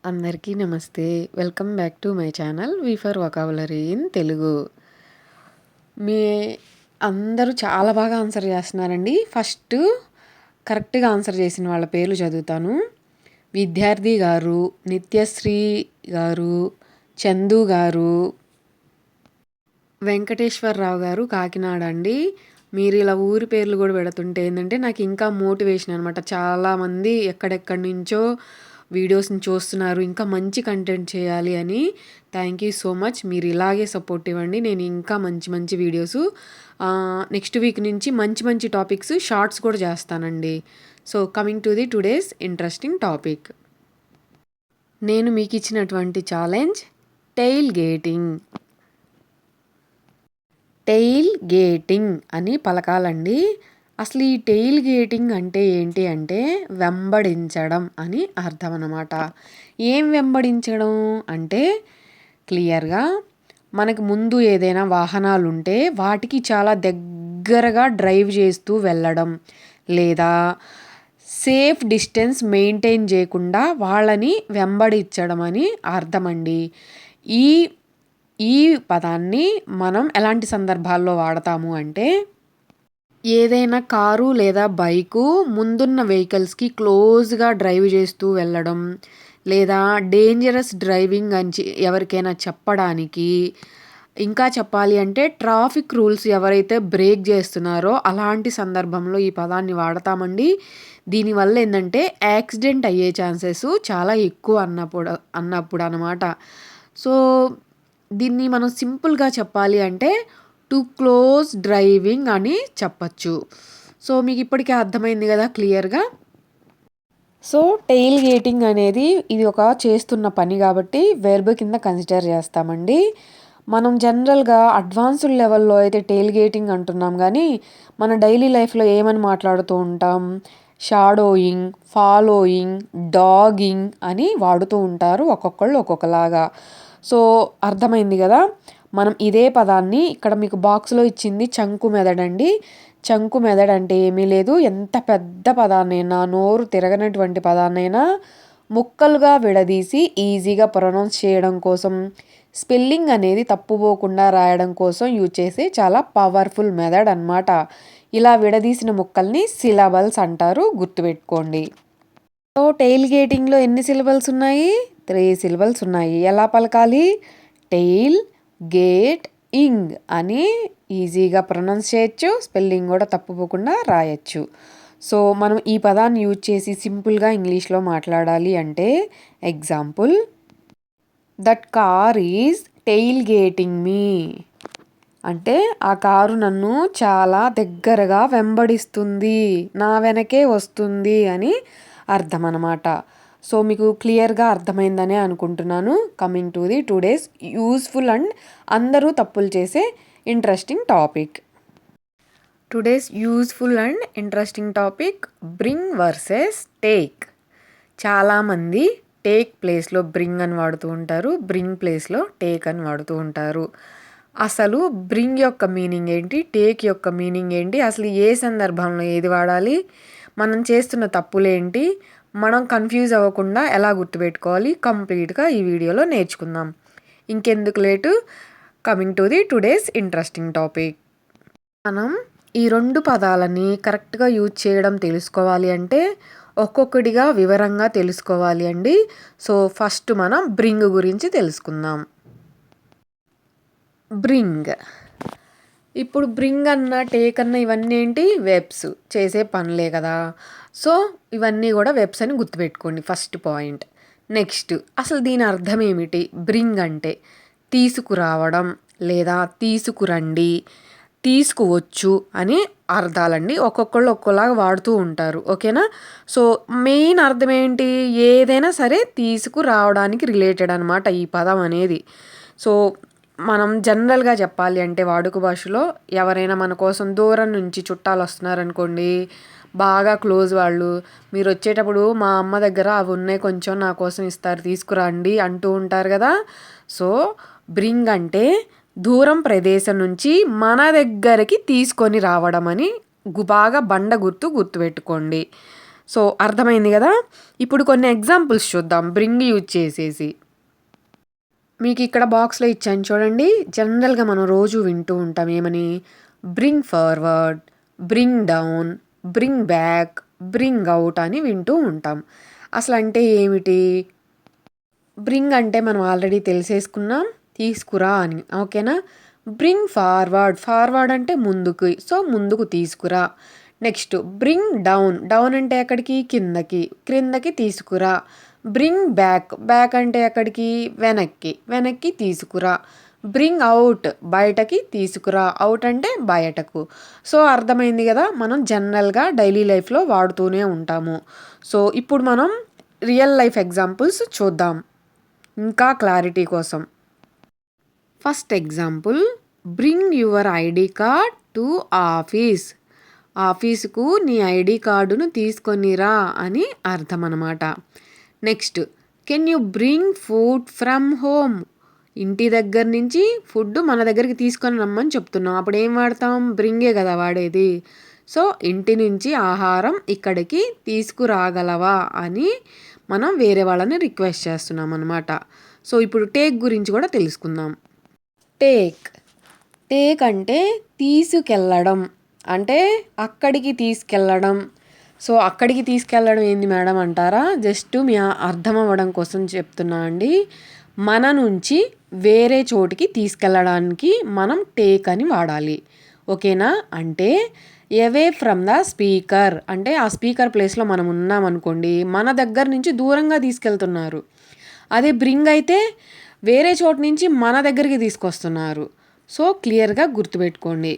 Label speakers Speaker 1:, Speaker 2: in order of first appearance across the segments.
Speaker 1: అందరికీ నమస్తే. Welcome back to my channel V for vocabulary in Telugu. మీ అందరూ చాలా బాగా ఆన్సర్ చేస్తున్నారండి. ఫస్ట్ కరెక్ట్‌గా ఆన్సర్ చేసిన వాళ్ళ పేర్లు చదువుతాను. విద్యార్థి గారు, నిత్యశ్రీ గారు, చందు గారు, వెంకటేశ్వరరావు గారు కాకినాడ అండి. మీరు ఇలా ఊరి పేర్లు కూడా పెడుతుంటే ఏంటంటే నాకు ఇంకా మోటివేషన్ అనమాట. చాలామంది ఎక్కడెక్కడి నుంచో వీడియోస్ని చూస్తున్నారు, ఇంకా మంచి కంటెంట్ చేయాలి అని. Thank you so much. మీరు ఇలాగే సపోర్ట్ ఇవ్వండి. నేను ఇంకా మంచి మంచి వీడియోస్ నెక్స్ట్ వీక్ నుంచి మంచి మంచి టాపిక్స్ షార్ట్స్ కూడా చేస్తానండి. So coming to the today's interesting topic. నేను మీకు ఇచ్చినటువంటి challenge tail gating. Tail gating అని పలకాలండి. అసలు ఈ టెయిల్ గేటింగ్ అంటే ఏంటి అంటే వెంబడించడం అని అర్థం అన్నమాట. ఏం వెంబడించడం అంటే క్లియర్గా మనకు ముందు ఏదైనా వాహనాలు ఉంటే వాటికి చాలా దగ్గరగా డ్రైవ్ చేస్తూ వెళ్ళడం, లేదా సేఫ్ డిస్టెన్స్ మెయింటైన్ చేయకుండా వాళ్ళని వెంబడించడం అని అర్థమండి. ఈ ఈ పదాన్ని మనం ఎలాంటి సందర్భాల్లో వాడతాము అంటే ఏదైనా కారు లేదా బైకు ముందున్న వెహికల్స్కి క్లోజ్గా డ్రైవ్ చేస్తూ వెళ్ళడం, లేదా డేంజరస్ డ్రైవింగ్ అని ఎవరికైనా చెప్పడానికి, ఇంకా చెప్పాలి అంటే ట్రాఫిక్ రూల్స్ ఎవరైతే బ్రేక్ చేస్తున్నారో అలాంటి సందర్భంలో ఈ పదాన్ని వాడతామండి. దీనివల్ల ఏంటంటే యాక్సిడెంట్ అయ్యే ఛాన్సెస్ చాలా ఎక్కువ అన్నప్పుడు అన్నమాట. సో దీన్ని మనం సింపుల్గా చెప్పాలి అంటే టు క్లోజ్ డ్రైవింగ్ అని చెప్పచ్చు. సో మీకు ఇప్పటికే అర్థమైంది కదా క్లియర్గా. సో టెయిల్ గేటింగ్ అనేది ఇది ఒక చేస్తున్న పని కాబట్టి వెర్బ్ కింద కన్సిడర్ చేస్తామండి. మనం జనరల్గా అడ్వాన్స్డ్ లెవెల్లో అయితే టెయిల్ గేటింగ్ అంటున్నాం, కానీ మన డైలీ లైఫ్లో ఏమని మాట్లాడుతూ ఉంటాం, షాడోయింగ్, ఫాలోయింగ్, డాగింగ్ అని వాడుతూ ఉంటారు ఒక్కొక్కళ్ళు ఒక్కొక్కలాగా. సో అర్థమైంది కదా. మనం ఇదే పదాన్ని ఇక్కడ మీకు బాక్స్లో ఇచ్చింది చంకు మెదడండి. చంకు మెదడు అంటే ఏమీ లేదు, ఎంత పెద్ద పదాన్నైనా, నోరు తిరగనటువంటి పదాన్నైనా ముక్కలుగా విడదీసి ఈజీగా ప్రొనౌన్స్ చేయడం కోసం, స్పెల్లింగ్ అనేది తప్పుపోకుండా రాయడం కోసం యూజ్ చేసే చాలా పవర్ఫుల్ మెథడ్ అన్నమాట. ఇలా విడదీసిన ముక్కల్ని సిలబల్స్ అంటారు, గుర్తుపెట్టుకోండి. సో టెయిల్ గేటింగ్లో ఎన్ని సిలబల్స్ ఉన్నాయి? 3 సిలబల్స్ ఉన్నాయి. ఎలా పలకాలి? టెయిల్ గేట్ ఇంగ్ అని ఈజీగా ప్రొనౌన్స్ చేయొచ్చు, స్పెల్లింగ్ కూడా తప్పుపోకుండా రాయొచ్చు. సో మనం ఈ పదాన్ని యూజ్ చేసి సింపుల్గా ఇంగ్లీష్లో మాట్లాడాలి అంటే example, that car is tailgating me అంటే ఆ కారు నన్ను చాలా దగ్గరగా వెంబడిస్తుంది, నా వెనకే వస్తుంది అని అర్థం అన్నమాట. సో మీకు క్లియర్గా అర్థమైందనే అనుకుంటున్నాను. Coming to the today's useful and అందరూ తప్పులు చేసే interesting topic. Today's useful and interesting topic bring versus take. చాలామంది టేక్ ప్లేస్లో బ్రింగ్ అని వాడుతూ ఉంటారు, బ్రింగ్ ప్లేస్లో టేక్ అని వాడుతూ ఉంటారు. అసలు బ్రింగ్ యొక్క మీనింగ్ ఏంటి, టేక్ యొక్క మీనింగ్ ఏంటి, అసలు ఏ సందర్భంలో ఏది వాడాలి, మనం చేస్తున్న తప్పులేంటి, మనం కన్ఫ్యూజ్ అవ్వకుండా ఎలా గుర్తుపెట్టుకోవాలి, కంప్లీట్గా ఈ వీడియోలో నేర్చుకుందాం. ఇంకెందుకు late, coming to the today's interesting topic. మనం ఈ 2 పదాలని కరెక్ట్గా యూజ్ చేయడం తెలుసుకోవాలి అంటే ఒక్కొక్కటిగా వివరంగా తెలుసుకోవాలి అండి. సో ఫస్ట్ మనం బ్రింగ్ గురించి తెలుసుకుందాం. బ్రింగ్, ఇప్పుడు బ్రింగ్ అన్న, టేక్ అన్న ఇవన్నీ ఏంటి? వెబ్స్, చేసే పనులే కదా. సో ఇవన్నీ కూడా వెబ్స్ అని గుర్తుపెట్టుకోండి, ఫస్ట్ పాయింట్. నెక్స్ట్, అసలు దీని అర్థం ఏమిటి? బ్రింగ్ అంటే తీసుకురావడం, లేదా తీసుకురండి, తీసుకువచ్చు అని అర్థాలండి. ఒక్కొక్కళ్ళు ఒక్కోలాగా వాడుతూ ఉంటారు, ఓకేనా. సో మెయిన్ అర్థం ఏంటి? ఏదైనా సరే తీసుకురావడానికి రిలేటెడ్ అనమాట ఈ పదం అనేది. సో మనం జనరల్గా చెప్పాలి అంటే వాడుక భాషలో ఎవరైనా మన కోసం దూరం నుంచి చుట్టాలు వస్తున్నారనుకోండి, బాగా క్లోజ్ వాళ్ళు, మీరు వచ్చేటప్పుడు మా అమ్మ దగ్గర అవి ఉన్నాయి, కొంచెం నా కోసం ఇస్తారు, తీసుకురండి అంటూ ఉంటారు కదా. సో బ్రింగ్ అంటే దూరం ప్రదేశం నుంచి మన దగ్గరికి తీసుకొని రావడం అని బాగా బండ గుర్తుపెట్టుకోండి. సో అర్థమైంది కదా. ఇప్పుడు కొన్ని ఎగ్జాంపుల్స్ చూద్దాం బ్రింగ్ యూజ్ చేసేసి. మీకు ఇక్కడ బాక్స్లో ఇచ్చాను చూడండి. జనరల్గా మనం రోజు వింటూ ఉంటాం ఏమని, bring forward, bring down, bring back, bring out అని వింటూ ఉంటాం. అసలు అంటే ఏమిటి? బ్రింగ్ అంటే మనం ఆల్రెడీ తెలిసేసుకున్నాం, తీసుకురా అని. ఓకేనా. బ్రింగ్ ఫార్వర్డ్, ఫార్వర్డ్ అంటే ముందుకు, సో ముందుకు తీసుకురా. నెక్స్ట్ బ్రింగ్ డౌన్, డౌన్ అంటే ఎక్కడికి, కిందకి, క్రిందకి తీసుకురా. బ్రింగ్ బ్యాక్, బ్యాక్ అంటే ఎక్కడికి, వెనక్కి, వెనక్కి తీసుకురా. బ్రింగ్ అవుట్, బయటకి తీసుకురా. అవుట్ అంటే బయటకు. సో అర్థమైంది కదా, మనం జనరల్గా డైలీ లైఫ్లో వాడుతూనే ఉంటాము. సో ఇప్పుడు మనం రియల్ లైఫ్ ఎగ్జాంపుల్స్ చూద్దాం ఇంకా క్లారిటీ కోసం. First example, bring your ID card to office. ఆఫీసుకు నీ ఐడి కార్డును తీసుకొనిరా అని అర్థం అన్నమాట. Next, can you bring food from home. ఇంటి దగ్గర నుంచి ఫుడ్ మన దగ్గరికి తీసుకొని రమ్మని చెప్తున్నాం. అప్పుడు ఏం వాడతాం, బ్రింగే కదా వాడేది. సో ఇంటి నుంచి ఆహారం ఇక్కడికి తీసుకురాగలవా అని మనం వేరే వాళ్ళని రిక్వెస్ట్ చేస్తున్నాం అనమాట. సో ఇప్పుడు టేక్ గురించి కూడా తెలుసుకుందాం. టేక్, టేక్ అంటే తీసుకెళ్ళడం, అంటే అక్కడికి తీసుకెళ్ళడం. సో అక్కడికి తీసుకెళ్ళడం ఏంది మేడం అంటారా, జస్ట్ మీ అర్థం అవ్వడం కోసం చెప్తున్నా అండి. మన నుంచి వేరే చోటికి తీసుకెళ్ళడానికి మనం టేక్ అని వాడాలి. ఓకేనా. అంటే అవే ఫ్రమ్ ద స్పీకర్, అంటే ఆ స్పీకర్ ప్లేస్లో మనం ఉన్నాం అనుకోండి, మన దగ్గర నుంచి దూరంగా తీసుకెళ్తున్నారు. అదే బ్రింగ్ అయితే వేరే చోటు నుంచి మన దగ్గరికి తీసుకొస్తున్నారు. సో క్లియర్గా గుర్తుపెట్టుకోండి.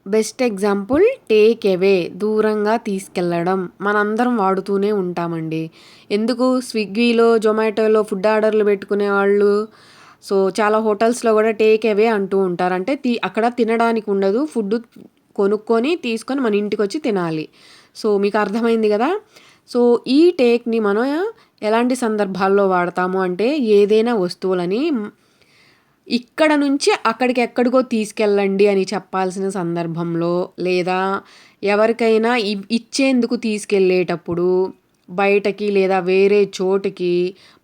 Speaker 1: బెస్ట్ ఎగ్జాంపుల్ టేక్ అవే, దూరంగా తీసుకెళ్ళడం మనందరం వాడుతూనే ఉంటామండి. ఎందుకు, స్విగ్గీలో జొమాటోలో ఫుడ్ ఆర్డర్లు పెట్టుకునే వాళ్ళు, సో చాలా హోటల్స్లో కూడా టేక్ అవే అంటూ ఉంటారు. అంటే అక్కడ తినడానికి ఉండదు, ఫుడ్ కొనుక్కొని తీసుకొని మన ఇంటికి వచ్చి తినాలి. సో మీకు అర్థమైంది కదా. సో ఈ టేక్ని మనం ఎలాంటి సందర్భాల్లో వాడతాము అంటే, ఏదైనా వస్తువులని ఇక్కడ నుంచి అక్కడికి ఎక్కడికో తీసుకెళ్ళండి అని చెప్పాల్సిన సందర్భంలో, లేదా ఎవరికైనా ఇచ్చేందుకు తీసుకెళ్ళేటప్పుడు, బయటకి లేదా వేరే చోటుకి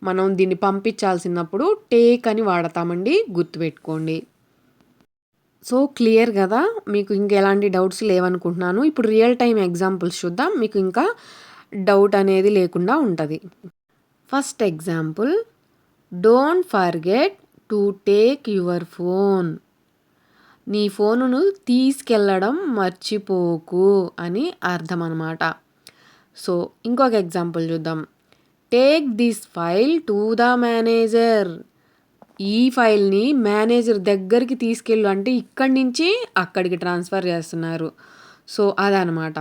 Speaker 1: మనం దీన్ని పంపించాల్సినప్పుడు టేక్ అని వాడతామండి, గుర్తుపెట్టుకోండి. సో క్లియర్ కదా, మీకు ఇంకెలాంటి డౌట్స్ లేవనుకుంటున్నాను. ఇప్పుడు రియల్ టైం ఎగ్జాంపుల్స్ చూద్దాం, మీకు ఇంకా డౌట్ అనేది లేకుండా ఉంటుంది. First example, don't forget to take your phone. నీ ఫోనును తీసుకెళ్ళడం మర్చిపోకు అని అర్థం అన్నమాట. సో ఇంకొక ఎగ్జాంపుల్ చూద్దాం. Take this file to the manager. ఈ ఫైల్ని మేనేజర్ దగ్గరికి తీసుకెళ్ళు, అంటే ఇక్కడి నుంచి అక్కడికి ట్రాన్స్ఫర్ చేస్తున్నారు. సో అదనమాట.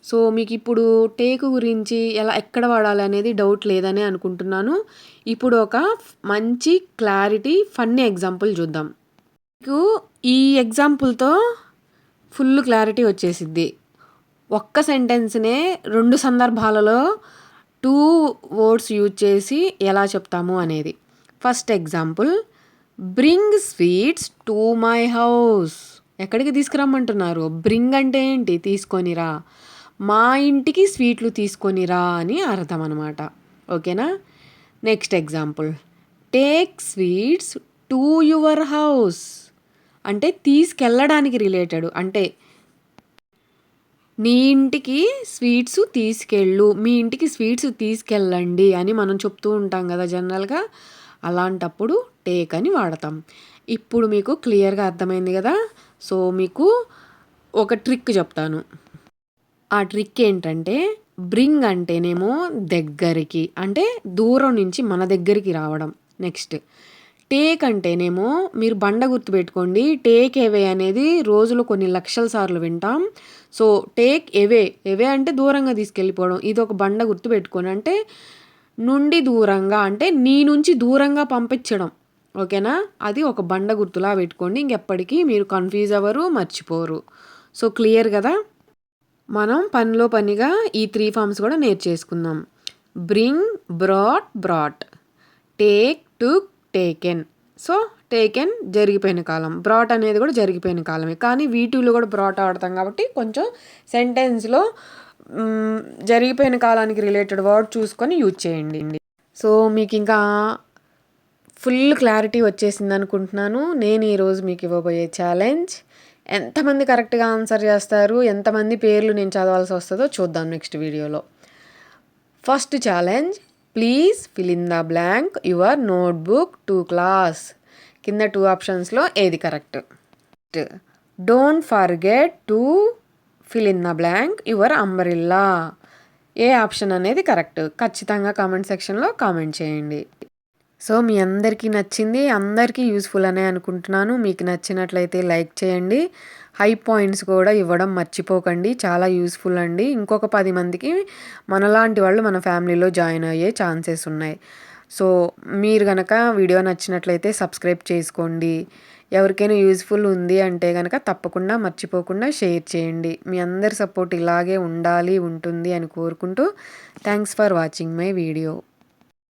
Speaker 1: సో మీకు ఇప్పుడు టేక్ గురించి ఎక్కడ వాడాలి అనేది డౌట్ లేదని అనుకుంటున్నాను. ఇప్పుడు ఒక మంచి క్లారిటీ ఫన్నీ ఎగ్జాంపుల్ చూద్దాం. మీకు ఈ ఎగ్జాంపుల్తో ఫుల్ క్లారిటీ వచ్చేసిద్ది. ఒక్క సెంటెన్స్నే 2 సందర్భాలలో 2 వర్డ్స్ యూజ్ చేసి ఎలా చెప్తాము అనేది. First example, bring sweets to my house. ఎక్కడికి తీసుకురమ్మంటున్నారు, బ్రింగ్ అంటే ఏంటి, తీసుకొనిరా. మా ఇంటికి స్వీట్లు తీసుకొనిరా అని అర్థం అనమాట. ఓకేనా. Next example, take sweets to your house. అంటే తీసుకెళ్ళడానికి రిలేటెడ్, అంటే నీ ఇంటికి స్వీట్స్ తీసుకెళ్ళు, మీ ఇంటికి స్వీట్స్ తీసుకెళ్ళండి అని మనం చెప్తూ ఉంటాం కదా జనరల్గా. అలాంటప్పుడు టేక్ అని వాడతాం. ఇప్పుడు మీకు క్లియర్గా అర్థమైంది కదా. సో మీకు ఒక ట్రిక్ చెప్తాను. ఆ ట్రిక్ ఏంటంటే, బ్రింగ్ అంటేనేమో దగ్గరికి, అంటే దూరం నుంచి మన దగ్గరికి రావడం. నెక్స్ట్ టేక్ అంటేనేమో, మీరు బండ గుర్తుపెట్టుకోండి, టేక్ అవే అనేది రోజులో కొన్ని లక్షల సార్లు వింటాం. సో టేక్ అవే, అవే అంటే దూరంగా తీసుకెళ్ళిపోవడం. ఇది ఒక బండ గుర్తుపెట్టుకోండి, అంటే నుండి దూరంగా, అంటే నీ నుంచి దూరంగా పంపించడం. ఓకేనా. అది ఒక బండ గుర్తులా పెట్టుకోండి, ఇంకెప్పటికీ మీరు కన్ఫ్యూజ్ అవ్వరు, మర్చిపోరు. సో క్లియర్ కదా. మనం పనిలో పనిగా ఈ 3 ఫార్మ్స్ కూడా నేర్చేసుకుందాం. Bring, brought, brought. Take, took, taken. So taken జరిగిపోయిన కాలం, బ్రాట్ అనేది కూడా జరిగిపోయిన కాలమే, కానీ వీటిలో కూడా బ్రాట్ ఆడతాం కాబట్టి కొంచెం సెంటెన్స్లో జరిగిపోయిన కాలానికి రిలేటెడ్ వర్డ్ చూసుకొని యూజ్ చేయండి. సో మీకు ఇంకా ఫుల్ క్లారిటీ వచ్చేసింది అనుకుంటున్నాను. నేను ఈరోజు మీకు ఇవ్వబోయే ఛాలెంజ్ ఎంతమంది కరెక్ట్గా ఆన్సర్ చేస్తారు, ఎంతమంది పేర్లు నేను చదవాల్సి వస్తుందో చూద్దాం నెక్స్ట్ వీడియోలో. First challenge, please fill in the blank your notebook to class. కింద 2 ఆప్షన్స్లో ఏది correct? Don't forget to fill in the blank your umbrella. A option అనేది కరెక్ట్? ఖచ్చితంగా కామెంట్ సెక్షన్లో కామెంట్ చేయండి. సో మీ అందరికీ నచ్చింది, అందరికీ యూస్ఫుల్ అనే అనుకుంటున్నాను. మీకు నచ్చినట్లయితే లైక్ చేయండి. హై పాయింట్స్ కూడా ఇవ్వడం మర్చిపోకండి, చాలా యూస్ఫుల్ అండి. ఇంకొక 10 మందికి మనలాంటి వాళ్ళు మన ఫ్యామిలీలో జాయిన్ అయ్యే ఛాన్సెస్ ఉన్నాయి. సో మీరు కనుక వీడియో నచ్చినట్లయితే సబ్స్క్రైబ్ చేసుకోండి. ఎవరికైనా యూస్ఫుల్ ఉంది అంటే కనుక తప్పకుండా మర్చిపోకుండా షేర్ చేయండి. మీ అందరి సపోర్ట్ ఇలాగే ఉండాలి, ఉంటుంది అని కోరుకుంటూ thanks for watching my video.